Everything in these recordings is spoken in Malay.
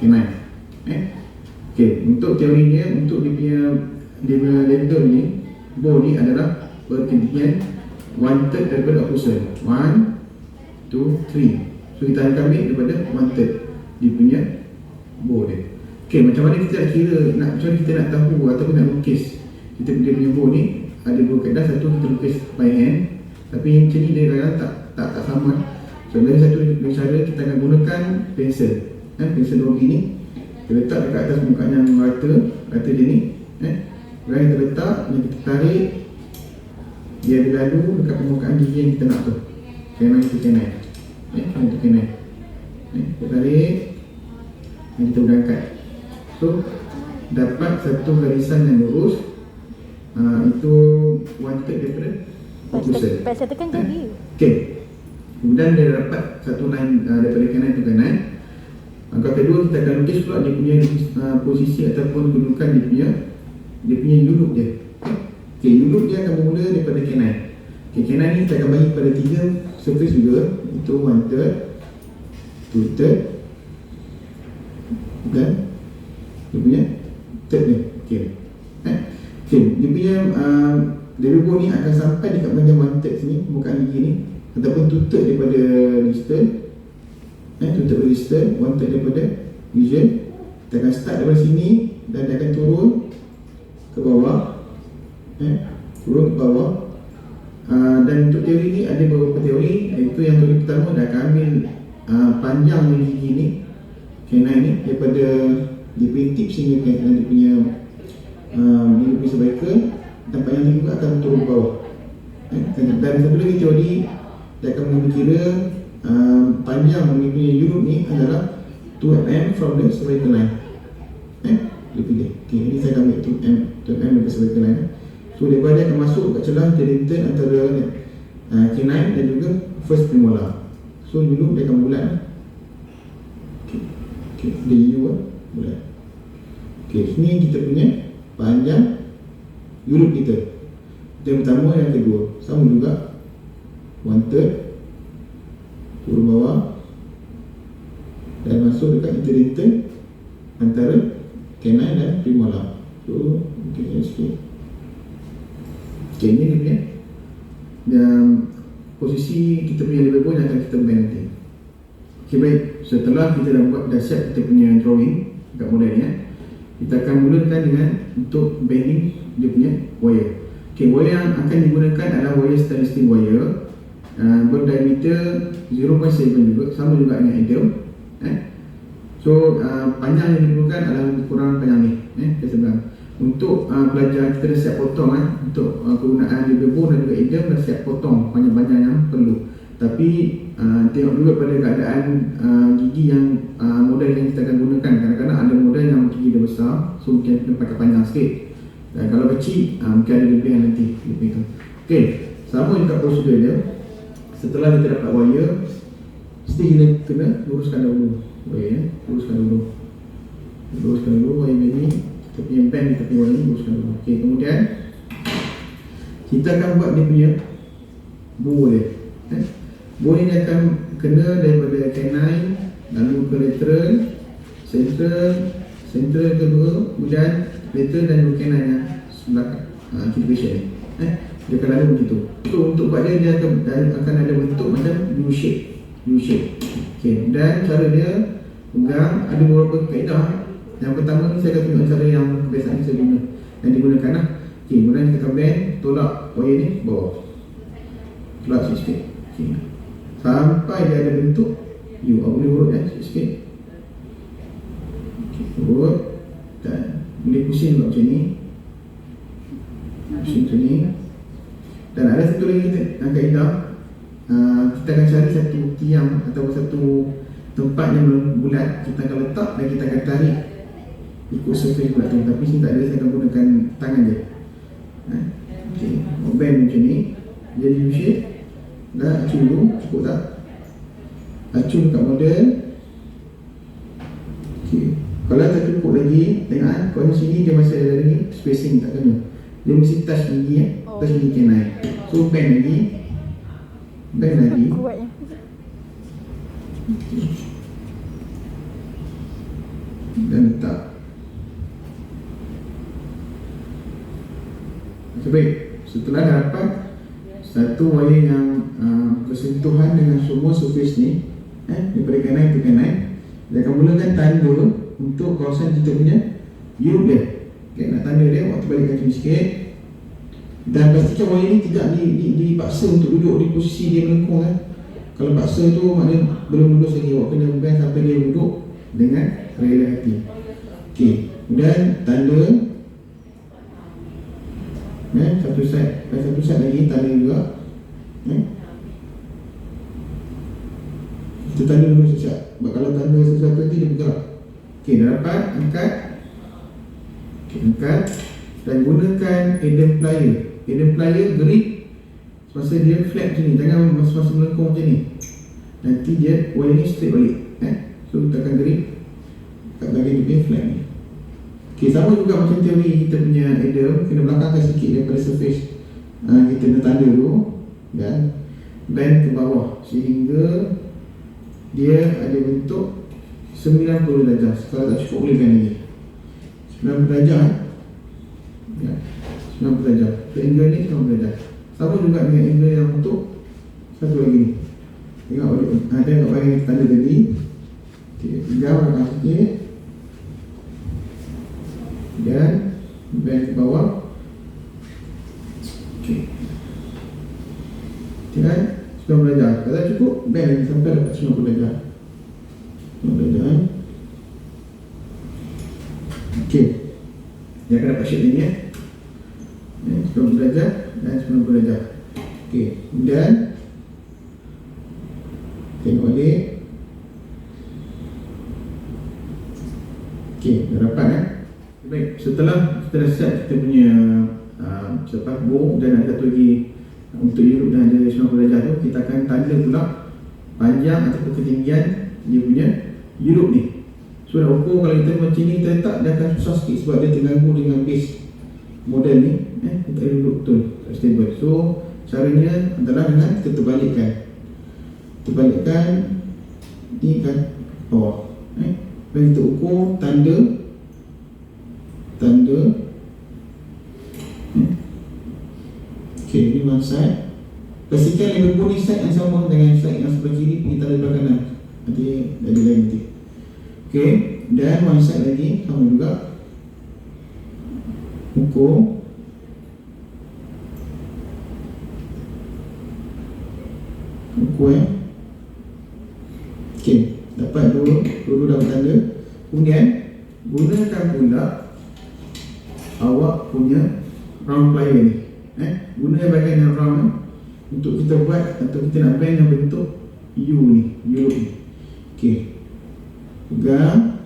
K9. Okey, untuk teori dia, untuk dia punya label ni, bow ni adalah perkentian 1/3 daripada opposite. 1, 2, 3. So kita akan ambil daripada 1/3 dia punya bow dia. Okey, macam mana kita nak kira, macam mana kita nak tahu ataupun nak lukis kita punya bow ni? Ada dua keadaan. Satu kita lukis by hand, tapi macam ni dia kadang tak sama. So dari satu cara kita akan gunakan pensel, pensel 2B ni kita letak dekat atas muka yang rata dia ni, kemudian kita letak dan kita tarik dia berlalu dekat permukaan gigi yang kita nak tu. K9 tu K9, untuk K9 kita tarik dan kita berangkat. So dapat satu garisan yang lurus, itu 1/3 daripada opposite. Pasal tekan jadi. Okey. Kemudian dia dapat satu line daripada kanan ke kanan. Langkah kedua kita akan lukis pula dia punya posisi ataupun kedudukan dia punya unit dia. Okey, unit dia akan bermula daripada kanan. Okey, kanan ni kita akan bagi pada 3 surface juga. Itu 1/3, 2/3 dan dia punya third ni. Okey. Okey, dia punya label ni akan sampai dekat bahagian 1/3 sini, permukaan gigi ni, ataupun 2/3 daripada distal, 2/3 daripada distal, 1/3 daripada vision. Kita akan start daripada sini dan dia akan turun ke bawah, turun ke bawah. Dan untuk teori ni ada beberapa teori, iaitu yang teori pertama dia akan ambil panjang gigi ni, K9 ni, daripada dia punya tip sehingga dia punya cervical, dan panjang ni juga akan turun ke bawah. Dan satu lagi teori dia akan mengira panjang punya unit ni adalah 2mm from the cervical line. Dia pilih. Okay, ini saya akan ambil 2mm daripada cervical line. So lebar dia akan masuk kat celah intern antara K9 dan juga first premolar. So unit dia akan bulat. Okay, dia bulat. Okay, sini kita punya panjang unit kita. Yang pertama, yang kedua sama juga, 1/3 turun bawah dan masuk dekat intern antara K9 dan premolar. So okay, sikit. Okay, ini dia punya dan posisi kita punya label bone yang akan kita bend nanti. Okay, baik, setelah kita dah siap kita punya drawing dekat model ni, kita akan mulakan dengan untuk bending dia punya wire. Okay, wire yang akan digunakan adalah wire stainless steel wire, berdiameter 0.7 juga, sama juga dengan idle. So panjang yang diperlukan adalah kurang panjang ni, ke sebelah. Untuk pelajar kita dah siap potong, untuk kegunaan label bone dan juga idle dah siap potong panjang-panjang yang perlu. Tapi tengok juga pada keadaan gigi yang model yang kita akan gunakan. Kadang-kadang ada model yang gigi dia besar, so mungkin kita pakai panjang sikit. Dan kalau kecil, mungkin ada lebihan nanti lebih tu. Okey, sama juga prosedur dia. Setelah kita dapat wire, mesti kita kena luruskan dahulu wire, luruskan dulu wire ni. Kita punya band, kita punya wire ni luruskan dulu. Okey, kemudian kita akan buat dia punya bow dia. Bow ni dia akan kena daripada K9 lalu ke lateral, central kedua, kemudian lateral dan juga K9 yang sebelah kiri patient ni. Dia akan lalu begitu. So untuk buat dia akan ada bentuk macam U-shape. Okay. Dan cara dia pegang ada beberapa kaedah. Yang pertama ni saya akan tunjuk cara yang kebiasaan ni saya guna yang digunakan lah. Okay, kemudian kita akan bend, tolak wire ni bawah, tolak sikit. Okay. Sampai dia ada bentuk U. Boleh urut sikit. Okay, urut dan boleh pusing juga macam ni. Pusing macam ni. Dan ada satu lagi kaedah, kita akan cari satu tiang atau satu tempat yang bulat, kita akan letak dan kita akan tarik ikut surface bulat tu. Tapi sini tak ada, saya akan gunakan tangan je. Okay, bend macam ni, jadi U-shape. Dah acung dulu, cukup tak? Acung kat model. Okay. Kalau tak cukup lagi, tengok kalau sini dia masih ada lagi spacing tak kena. Dia mesti touch gigi touch gigi K9. So bend lagi. Kuat ya. dan letak. Okay, baik. Setelah dapat satu wayar yang bersentuhan dengan semua surface ni, daripada kanan ke kanan, dia akan mulakan tanda untuk kawasan kita punya U dia. Okay, nak tanda dia, waktu balik kaki sikit. Dan pastikan wayar ni tidak dipaksa untuk duduk di posisi dia melengkung kan. Kalau paksa tu maknanya belum lulus lagi, awak kena bend sampai dia duduk dengan rela hati. Okey, kemudian tanda satu set lagi tanda juga. Kita tanda dulu sekejap, sebab kalau tanda sesuatu nanti dia bergerak. Okey, dah dapat, angkat. Okey, angkat dan gunakan Adam plier. Adam plier grip semasa dia flat macam ni, jangan masa melengkung macam ni. Nanti dia wire ni straight balik. So kita akan grip kat bahagian dia punya flat ni. Okay, sama juga macam teori kita punya Adam, kena belakangkan sikit daripada surface kita nak tanda dulu dan bend ke bawah sehingga dia ada bentuk 90 darjah. Kalau tak cukup boleh bend lagi 90 darjah. 90 darjah. Angle ni 90 darjah. Sama juga dengan angle yang untuk satu lagi ni. Tengok balik. Tengok bahagian tanda tadi. Okay, pegang belakang sikit dan bend ke bawah. Okay, kan 90 darjah. Kalau cukup bend lagi sampai dapat 90 darjah. 90 darjah. Okay, dia akan dapat shape ni 90 darjah dan 90 darjah. Okey, kemudian tengok balik. Okey, dah dapat Baik, setelah kita dah set kita punya sepas bow dan ada satu lagi untuk Europe dan ada 90 darjah tu, kita akan tanda pula panjang ataupun ketinggian dia punya Europe ni. So nak ukur, kalau kita macam ni kita letak, dia akan susah sikit sebab dia terganggu dengan base model ni. Kita duduk betul, tak stable. So caranya adalah dengan kita terbalikkan ni kan bawah. Dan kita ukur tanda. Okay, ni one side. Pastikan yang berpun ni side yang sama dengan side yang sebelah kiri, pergi tanda sebelah kanan. Nanti ada lain nanti. Okay, dan one side lagi sama juga. Ukur. Okey, dapat dulu dapat tanda. Kemudian gunakan pula awak punya round plier ni. Guna bahagian yang round ni untuk kita buat atau kita nak bend yang bentuk U ni, U ni. Okey, pegang.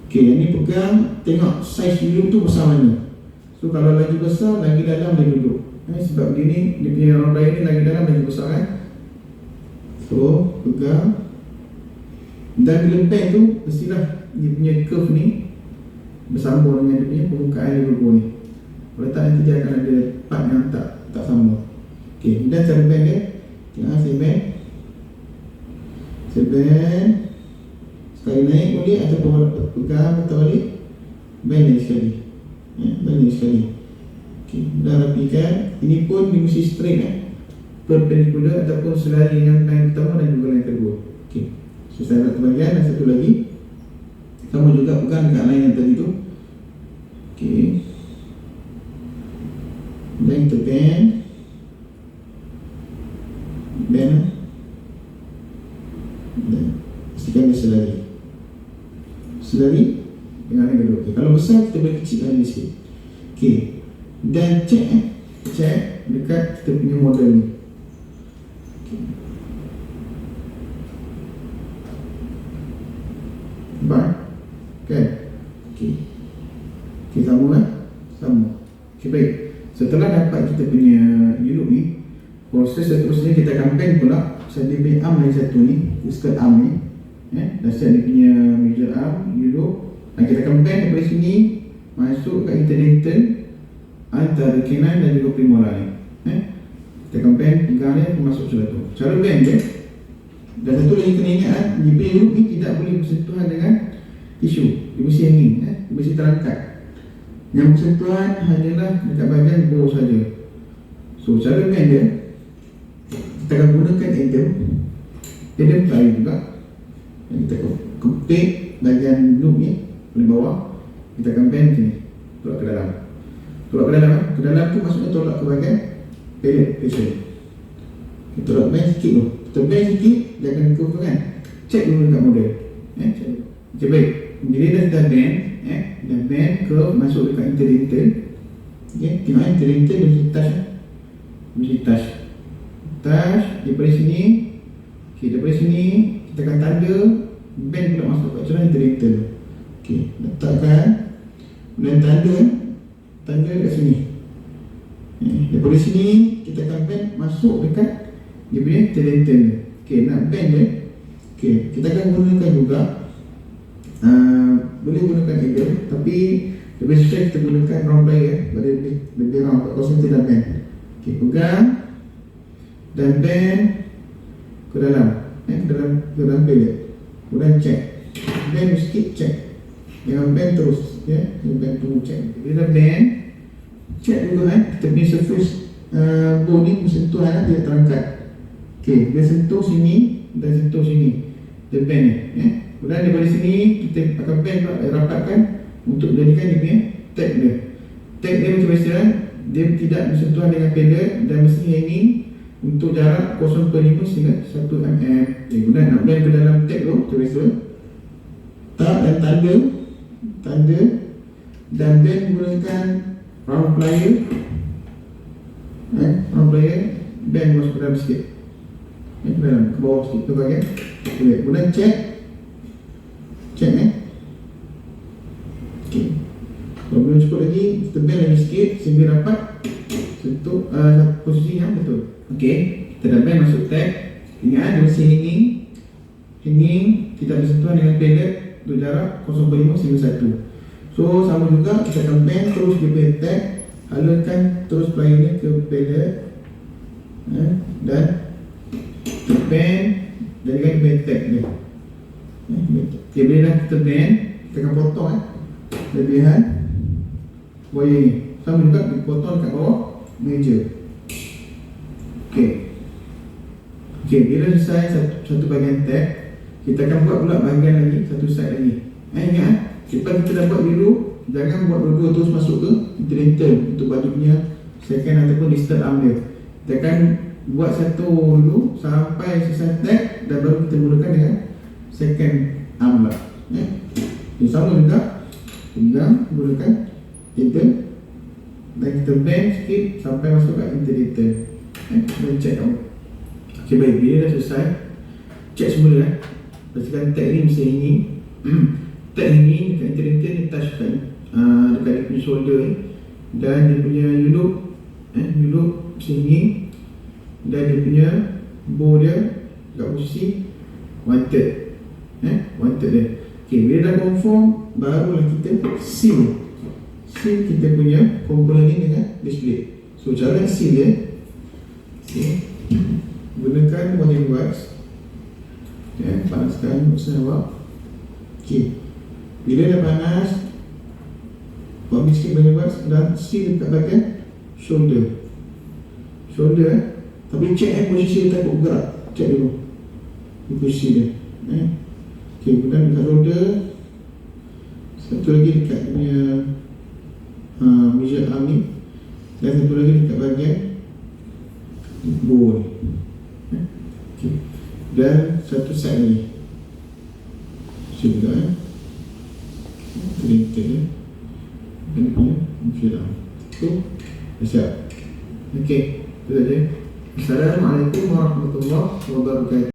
Okey, yang ni pegang, tengok saiz U tu besar mana. So kalau lagi besar, lagi dalam dia duduk. Sebab dia ni, dia punya round plier ni lagi dalam, lagi besar kan. So pegang. Dan bila bend tu, mestilah dia punya curve ni bersambung dengan dia punya permukaan logo ni. Kalau tak, nanti dia akan ada part yang tak sama. Okey, dan cara bend dia, tengok saya bend. Sekali naik boleh ataupun pegang atau balik, bend lagi sekali. Bend lagi sekali. Okey, dah rapikan. Ini pun dia mesti straight perpendicular ataupun selari dengan line pertama dan juga line kedua. Okey, selesai satu bahagian dan satu lagi. Sama juga pegang dekat line yang tadi tu. Okey, dan kita bend dan pastikan dia selari dengan line kedua. Okay, kalau besar kita boleh kecilkan lagi sikit. Okey, dan check dekat kita punya model ni. Nampak? Kan? Okey, sama kan? Sama. Okey, baik. Setelah dapat kita punya Europe ni, proses seterusnya kita akan bend pula. Saya dia punya arm lagi satu ni, skirt arm ni. Dah set dia punya major arm, Europe. Dan kita akan bend daripada sini masuk kat interdental antara canine dan juga premolar ni. Kita akan bend, pegang dia, masuk sebelah tu. Cara bend dia, dan satu lagi kena ingat, Europe ni tidak boleh bersentuhan dengan isu, dia mesti hanging, dia mesti terangkat. Yang bersentuhan hanyalah dekat bahagian bawah saja. So cara bend dia, kita akan gunakan Adam plier juga. Dan kita kepit bahagian loop ni paling bawah, kita akan bend macam ni, tolak ke dalam. Tolak ke dalam, ke dalam tu maksudnya tolak ke bahagian pellet pressure. Kita tolak bend sikit dulu. Kita bend sikit, jangan curve kan. Check dulu dekat model. Check dulu. Okay, baik. Jadi dah bend, dah bend curve masuk dekat interdental. Okay, tengok interdental dia mesti touch. Mesti touch. Touch daripada sini. Okay, daripada sini kita akan tanda bend pula masuk kat celah interdental. Okay, letakkan dan tanda dekat sini. Daripada sini kita akan bend masuk dekat dia punya interdental. Okay, nak bend dia. Okay, kita akan gunakan juga boleh gunakan Adam, tapi lebih susah kita gunakan round plier pada lebih round kalau kita dah bend. Okay, pegang dan bend ke dalam, ke dalam pellet. Kemudian check, bend sikit, check, jangan bend terus, bend tunggu check. Dia dah bend, check dulu kita punya surface bone ni bersentuhan, dia terangkat. Okay, dia sentuh sini dan sentuh sini, dia bend ni. Kemudian daripada sini kita akan bend rapatkan untuk jadikan dia punya tag dia. Tag dia macam biasa, dia tidak bersentuhan dengan pellet dan mesti hanging untuk jarak 0.5 hingga 1 mm. Kemudian nak bend ke dalam tag tu macam biasa, tak dan tanda dan bend menggunakan round plier. Round plier bend masuk ke dalam sikit, ke dalam, ke bawah sikit, ke bahagian. Kemudian check. Okay, kalau belum cukup lagi, kita bend lagi sikit sehingga dapat sentuh posisi yang betul. Okay, kita dah bend masuk tag. Ingat, dia mesti hanging, tidak bersentuhan dengan pellet untuk jarak 0.5 hingga 1. So sama juga, kita akan bend terus dia punya tag, halurkan terus plier ni ke pellet, dan kita bend jadikan dia punya tag dia. Okay, bila dah kita bend, kita akan potong lebihan wire ni. Sama juga dipotong kat bawah meja. Okay, bila selesai satu bahagian tag, kita akan buat pula bahagian lagi, satu side lagi. Ingat, lepas kita dah buat dulu, jangan buat dua-dua terus masuk ke interdental untuk baju punya second ataupun distal arm dia. Kita akan buat satu dulu sampai selesai tag, dan baru kita mulakan dengan second arm lah. Sama juga, pegang, gunakan Adam dan kita bend sikit sampai masuk kat interdental. Dan check tau. Okay, baik, bila dah selesai, check semula pastikan tag ni mesti hanging. Tag hanging dekat interdental ni touch dekat dia punya shoulder ni, dan dia punya U-loop mesti hanging, dan dia punya bow dia dekat posisi wanted dia. Okay, bila dah confirm, barulah kita seal kita punya komponen ni dengan display. So cara seal dia, gunakan bonding wax, panaskan usaha awak. Okay, bila dah panas, buat sikit bonding wax dan seal dekat bahagian shoulder, tapi check posisi dia takut gerak. Check dulu posisi dia. Okay, kemudian dekat shoulder, satu lagi dekat punya measure arm ni, dan satu lagi dekat bahagian bow ni. Okay, dan satu side lagi juga terlintir dia dan punya measure arm tu dah siap. Okay, itu saja. Assalamualaikum warahmatullahi wabarakatuh.